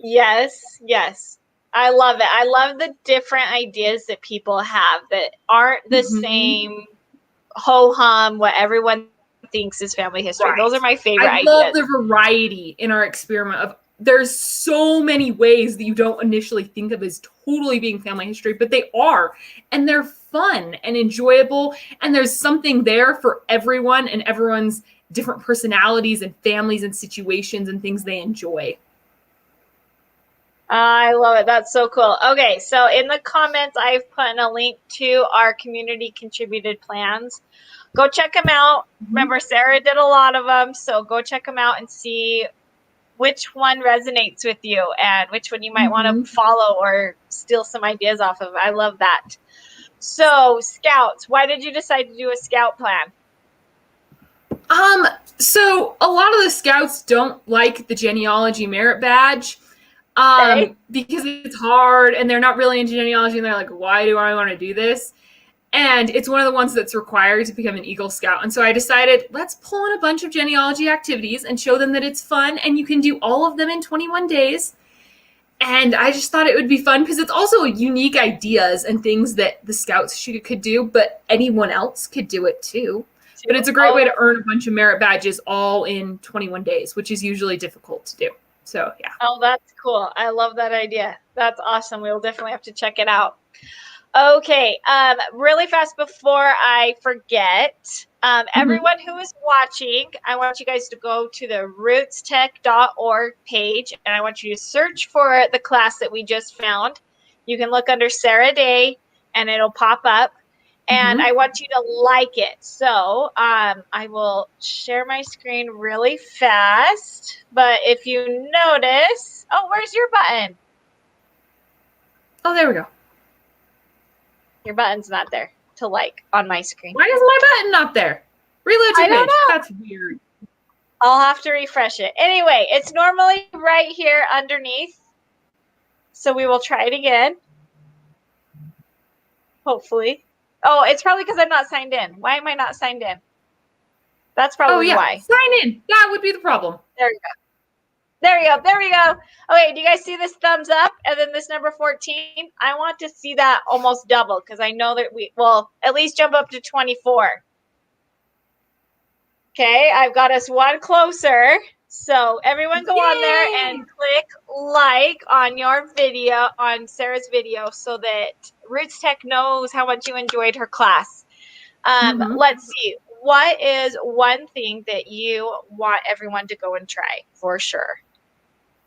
Yes. I love it. I love the different ideas that people have that aren't the same ho-hum what everyone thinks is family history. Right. Those are my favorite ideas. I love the variety in our experiment of there's so many ways that you don't initially think of as totally being family history, but they are, and they're fun and enjoyable, and there's something there for everyone and everyone's different personalities and families and situations and things they enjoy. I love it. That's so cool. Okay, so in the comments, I've put in a link to our community contributed plans. Go check them out. Remember, Sarah did a lot of them, so go check them out and see which one resonates with you and which one you might want to follow or steal some ideas off of. I love that. So scouts, why did you decide to do a scout plan? So a lot of the scouts don't like the genealogy merit badge because it's hard and they're not really into genealogy, and they're like, why do I want to do this? And it's one of the ones that's required to become an Eagle Scout. And so I decided, let's pull in a bunch of genealogy activities and show them that it's fun and you can do all of them in 21 days. And I just thought it would be fun because it's also unique ideas and things that the Scouts could do, but anyone else could do it too. But it's a great way to earn a bunch of merit badges all in 21 days, which is usually difficult to do. So, yeah. Oh, that's cool. I love that idea. That's awesome. We'll definitely have to check it out. Okay, really fast before I forget, everyone who is watching, I want you guys to go to the rootstech.org page, and I want you to search for the class that we just found. You can look under Sarah Day, and it'll pop up, and I want you to like it. So I will share my screen really fast, but if you notice, oh, where's your button? Oh, there we go. Your button's not there to like on my screen. Why is my button not there? Reload your page. That's weird. I'll have to refresh it. Anyway, it's normally right here underneath. So we will try it again. Hopefully. Oh, it's probably because I'm not signed in. Why am I not signed in? That's probably why. Sign in. That would be the problem. There we go. There we go. There we go. Okay, do you guys see this thumbs up and then this number 14? I want to see that almost double because I know that well, at least jump up to 24. Okay, I've got us one closer. So everyone go on there and click like on your video, on Sarah's video, so that RootsTech knows how much you enjoyed her class. Let's see. What is one thing that you want everyone to go and try for sure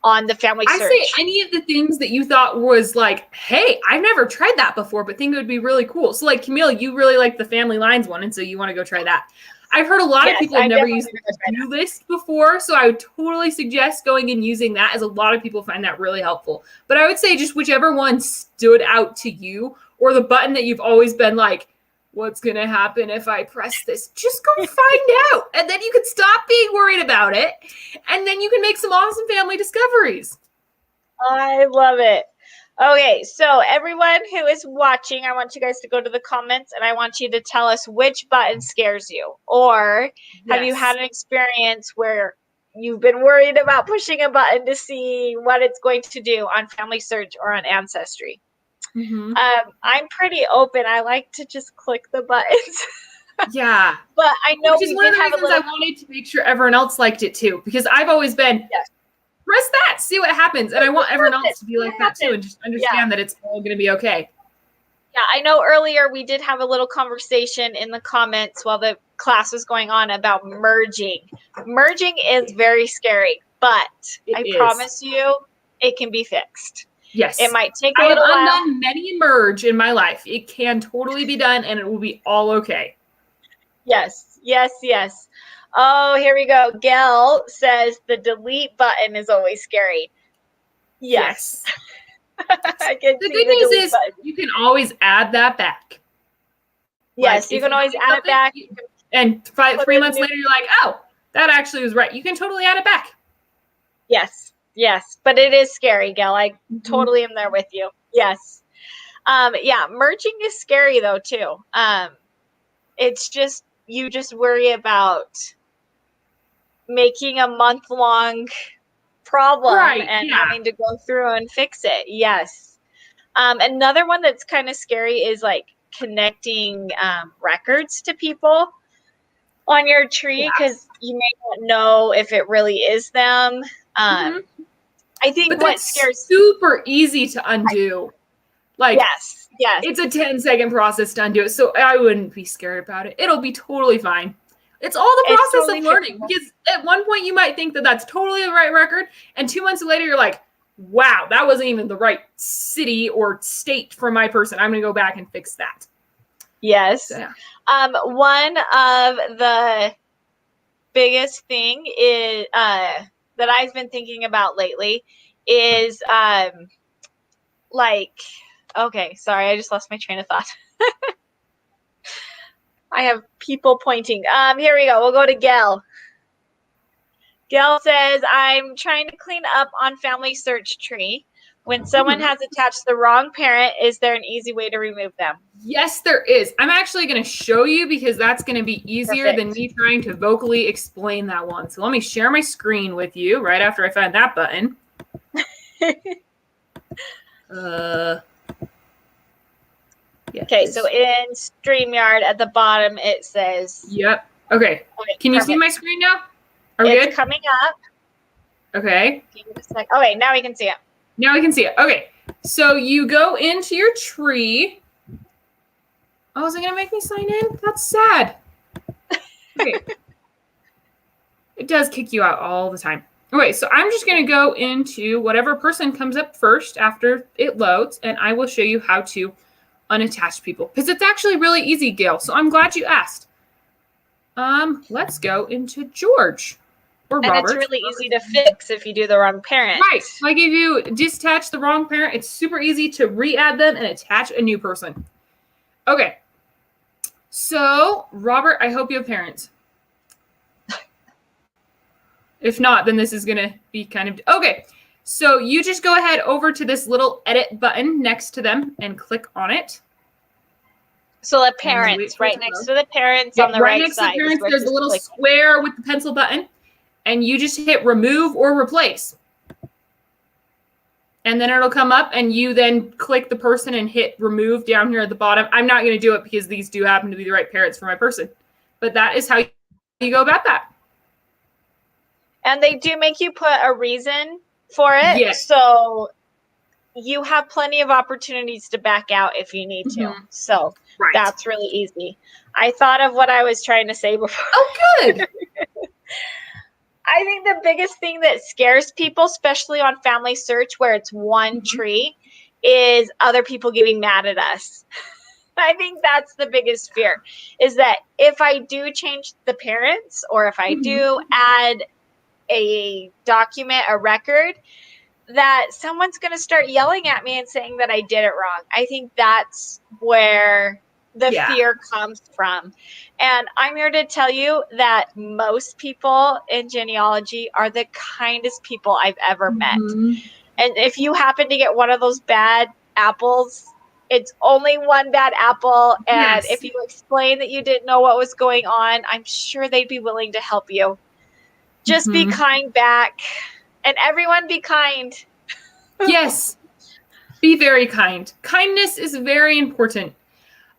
on the family search? I say any of the things that you thought was like, hey, I've never tried that before, but think it would be really cool. So like Camille, you really like the family lines one, and so you want to go try that. I've heard a lot of people have never used the to-do list before, so I would totally suggest going and using that, as a lot of people find that really helpful. But I would say just whichever one stood out to you, or the button that you've always been like, what's going to happen if I press this? Just go find out. And then you can stop being worried about it. And then you can make some awesome family discoveries. I love it. Okay, so everyone who is watching, I want you guys to go to the comments and I want you to tell us which button scares you. Or have you had an experience where you've been worried about pushing a button to see what it's going to do on Family Search or on Ancestry? Mm-hmm. I'm pretty open. I like to just click the buttons. Yeah. But I know which is one of the reasons I wanted to make sure everyone else liked it too, because I've always been, press that, see what happens. And I want everyone else to be like that too and just understand that it's all going to be okay. Yeah, I know earlier we did have a little conversation in the comments while the class was going on about merging. Merging is very scary, but I promise you it can be fixed. Yes. It might take a little while. I have undone many merge in my life. It can totally be done and it will be all okay. Yes, yes, yes. Oh, here we go. Gail says the delete button is always scary. Yes. I can the see good news is you can always add that back. Yes, you can always add it back. And 3 months later, you're like, oh, that actually was right. You can totally add it back. Yes, yes. But it is scary, Gail. I totally am there with you. Yes. Yeah, merging is scary though too. It's just, you just worry about making a month-long problem and having to go through and fix it. Yes. Another one that's kind of scary is like connecting records to people on your tree, because you may not know if it really is them. I think what scares super easy to undo. Like, yes, it's a 10-second process to undo it, so I wouldn't be scared about it. It'll be totally fine. It's all the process totally of learning, because at one point you might think that that's totally the right record, and 2 months later you're like, wow, that wasn't even the right city or state for my person. I'm going to go back and fix that. Yes. So, one of the biggest thing is that I've been thinking about lately is like, okay, sorry, I just lost my train of thought. I have people pointing. Here we go. We'll go to Gail. Gail says, I'm trying to clean up on Family Search Tree. When someone has attached the wrong parent, is there an easy way to remove them? Yes, there is. I'm actually going to show you because that's going to be easier than me trying to vocally explain that one. So let me share my screen with you right after I find that button. Okay, so in StreamYard at the bottom it says. Yep. Okay. Can you see my screen now? Are we good? It's coming up. Okay. Okay, now we can see it. Now we can see it. Okay. So you go into your tree. Oh, is it going to make me sign in? That's sad. Okay. It does kick you out all the time. Okay, so I'm just going to go into whatever person comes up first after it loads, and I will show you how to unattach people. Because it's actually really easy, Gail. So I'm glad you asked. Let's go into George. Or Robert. And it's really easy to fix if you do the wrong parent. Right. Like if you disattach the wrong parent, it's super easy to re-add them and attach a new person. Okay. So, Robert, I hope you have parents. If not, then this is going to be kind of... Okay. So you just go ahead over to this little edit button next to them and click on it. So the parents, right next to the parents on the right next side. To the parents, there's a little square with the pencil button. And you just hit remove or replace. And then it'll come up and you then click the person and hit remove down here at the bottom. I'm not going to do it because these do happen to be the right parents for my person. But that is how you go about that. And they do make you put a reason for it. Yes. So you have plenty of opportunities to back out if you need to. So that's really easy. I thought of what I was trying to say before. Oh, good. I think the biggest thing that scares people, especially on Family Search where it's one tree, is other people getting mad at us. I think that's the biggest fear, is that if I do change the parents or if I do add a document, a record, that someone's going to start yelling at me and saying that I did it wrong. I think that's where the fear comes from. And I'm here to tell you that most people in genealogy are the kindest people I've ever met. And if you happen to get one of those bad apples, it's only one bad apple. And if you explain that you didn't know what was going on, I'm sure they'd be willing to help you. Just be kind back. And everyone be kind. Yes. Be very kind. Kindness is very important.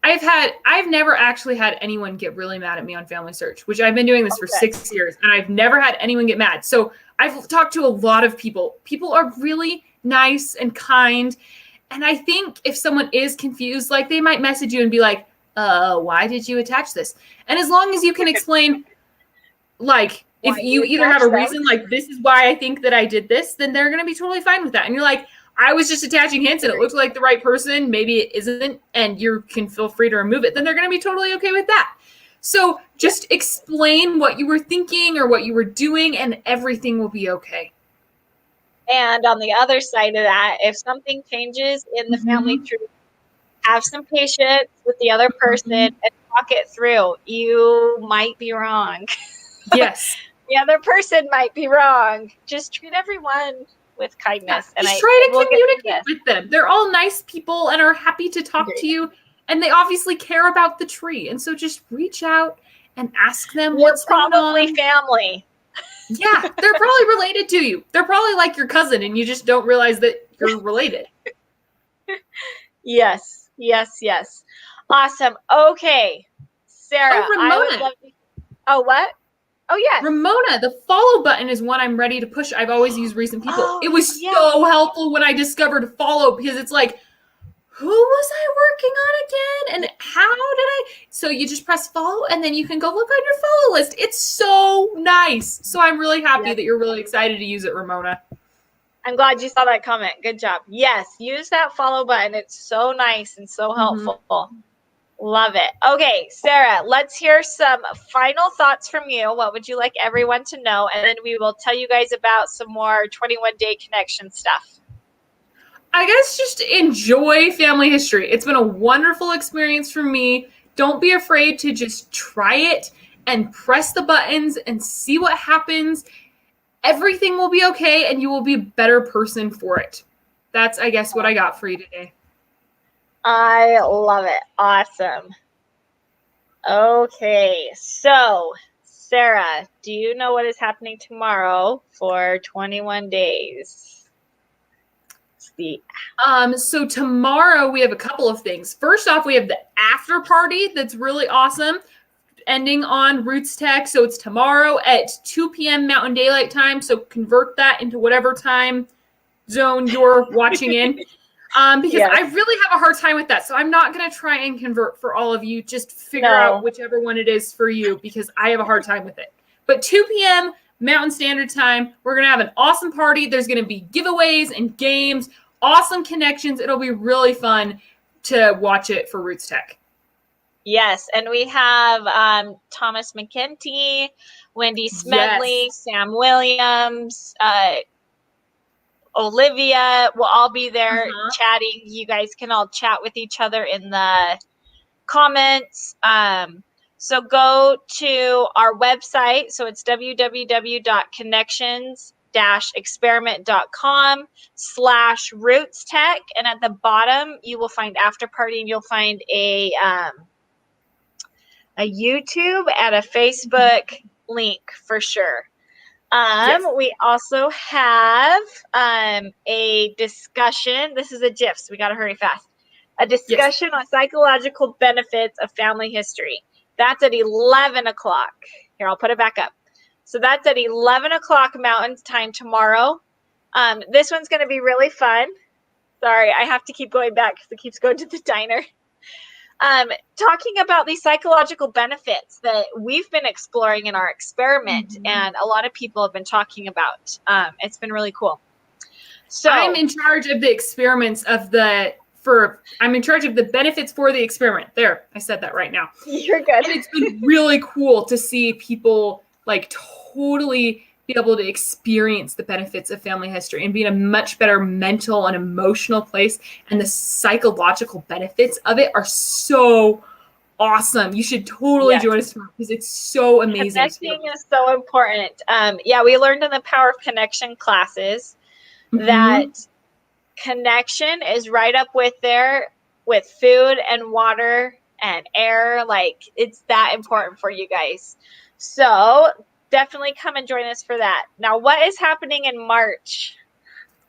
I've never actually had anyone get really mad at me on Family Search, which I've been doing this for 6 years, and I've never had anyone get mad. So I've talked to a lot of people. People are really nice and kind. And I think if someone is confused, like they might message you and be like, why did you attach this? And as long as you can explain, like, if you either have a reason, like, this is why I think that I did this, then they're going to be totally fine with that. And you're like, I was just attaching hints and it looked like the right person. Maybe it isn't, and you can feel free to remove it. Then they're going to be totally okay with that. So just explain what you were thinking or what you were doing, and everything will be okay. And on the other side of that, if something changes in the family tree, have some patience with the other person and talk it through. You might be wrong. Yes. The other person might be wrong. Just treat everyone with kindness. And just try to communicate with them. They're all nice people and are happy to talk to you. And they obviously care about the tree. And so just reach out and ask them what's probably family. Yeah, they're probably related to you. They're probably like your cousin and you just don't realize that you're related. Yes. Awesome. Okay. Sarah, Ramona. I would love to... Oh, what? Oh, yes. Ramona, the follow button is one I'm ready to push. I've always used recent people. It was so helpful when I discovered follow, because it's like, who was I working on again? And how did I? So you just press follow and then you can go look on your follow list. It's so nice. So I'm really happy that you're really excited to use it, Ramona. I'm glad you saw that comment. Good job. Yes, use that follow button. It's so nice and so helpful. Love it. Okay, Sarah, let's hear some final thoughts from you. What would you like everyone to know? And then we will tell you guys about some more 21-day connection stuff. I guess just enjoy family history. It's been a wonderful experience for me. Don't be afraid to just try it and press the buttons and see what happens. Everything will be okay and you will be a better person for it. That's, I guess, what I got for you today. I love it. Awesome. Okay, so Sarah, do you know what is happening tomorrow for 21 days? So tomorrow we have a couple of things. First off, we have the after party that's really awesome, ending on RootsTech. So it's tomorrow at 2 p.m. Mountain Daylight Time. So convert that into whatever time zone you're watching in. Because I really have a hard time with that. So I'm not going to try and convert for all of you. Just figure out whichever one it is for you, because I have a hard time with it. But 2 p.m. Mountain Standard Time, we're going to have an awesome party. There's going to be giveaways and games, awesome connections. It'll be really fun to watch it for RootsTech. Yes, and we have Thomas McKenty, Wendy Smedley, Sam Williams, Olivia will all be there chatting. You guys can all chat with each other in the comments. So go to our website. So it's www.connections-experiment.com/RootsTech. And at the bottom, you will find after party, and you'll find a YouTube and a Facebook link for sure. We also have a discussion. This is a GIF, so we got to hurry fast. A discussion on psychological benefits of family history. That's at 11 o'clock. Here, I'll put it back up. So that's at 11 o'clock Mountain Time tomorrow. This one's going to be really fun. Sorry, I have to keep going back because it keeps going to the diner. Talking about these psychological benefits that we've been exploring in our experiment, and a lot of people have been talking about. It's been really cool. So I'm in charge of the experiments I'm in charge of the benefits for the experiment. There, I said that right now. You're good. And it's been really cool to see people like totally be able to experience the benefits of family history and be in a much better mental and emotional place. And the psychological benefits of it are so awesome. You should totally join us tomorrow because it's so amazing. Connecting is so important. We learned in the Power of Connection classes that connection is right up with there with food and water and air. Like, it's that important for you guys. So definitely come and join us for that. Now, what is happening in March?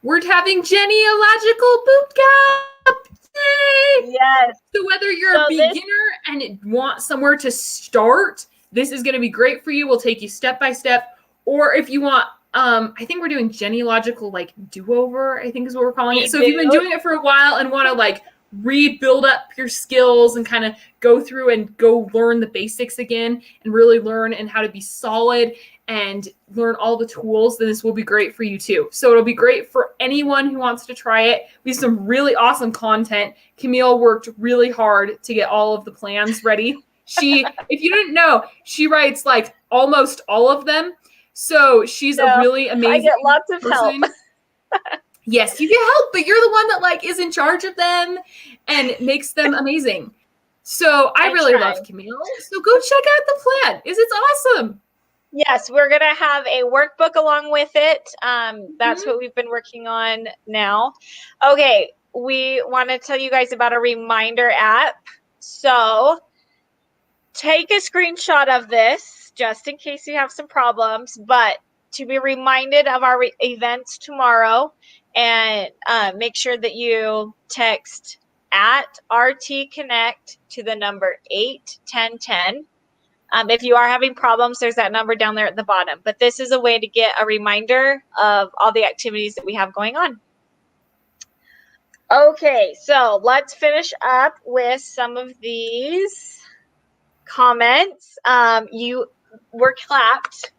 We're having genealogical boot camp. Yay! Yes. So whether you're a beginner and want somewhere to start, this is going to be great for you. We'll take you step by step. Or if you want, I think we're doing genealogical like do-over, I think is what we're calling it. So if you've been doing it for a while and want to like rebuild up your skills and kind of go through and go learn the basics again and really learn and how to be solid and learn all the tools, then this will be great for you too. So it'll be great for anyone who wants to try it. We have some really awesome content. Camille worked really hard to get all of the plans ready. She, if you didn't know, she writes like almost all of them. So she's a really amazing I get lots of person. help. Yes, you get help, but you're the one that like is in charge of them and makes them amazing. So I really love Camille. So go check out the plan. It's awesome. Yes, we're going to have a workbook along with it. That's what we've been working on now. Okay, we want to tell you guys about a reminder app. So take a screenshot of this just in case you have some problems, but to be reminded of our events tomorrow, and make sure that you text at RT Connect to the number 81010. If you are having problems, there's that number down there at the bottom. But this is a way to get a reminder of all the activities that we have going on. Okay, so let's finish up with some of these comments. You were clapped.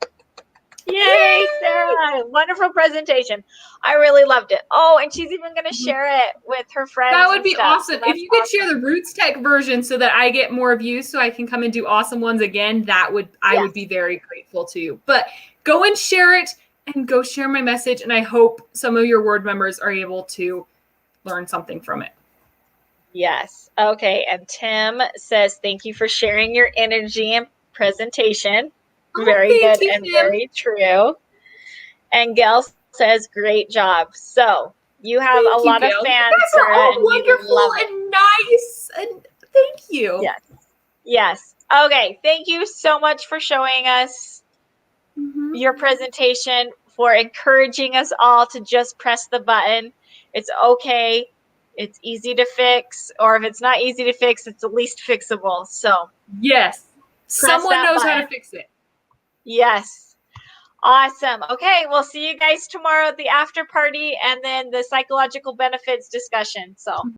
Yay, Sarah. Wonderful presentation. I really loved it. Oh, and she's even going to share it with her friends. That would be awesome. So if you could share the RootsTech version so that I get more views so I can come and do awesome ones again, I would be very grateful to you. But go and share it and go share my message. And I hope some of your ward members are able to learn something from it. Yes. Okay. And Tim says, thank you for sharing your energy and presentation. Very good and very true. And Gail says, great job. So you have a lot of fans. You guys are all wonderful and nice. And thank you. Yes. Yes. Okay. Thank you so much for showing us your presentation, for encouraging us all to just press the button. It's okay. It's easy to fix. Or if it's not easy to fix, it's at least fixable. So yes, someone knows how to fix it. Yes. Awesome. Okay, we'll see you guys tomorrow at the after party and then the psychological benefits discussion. So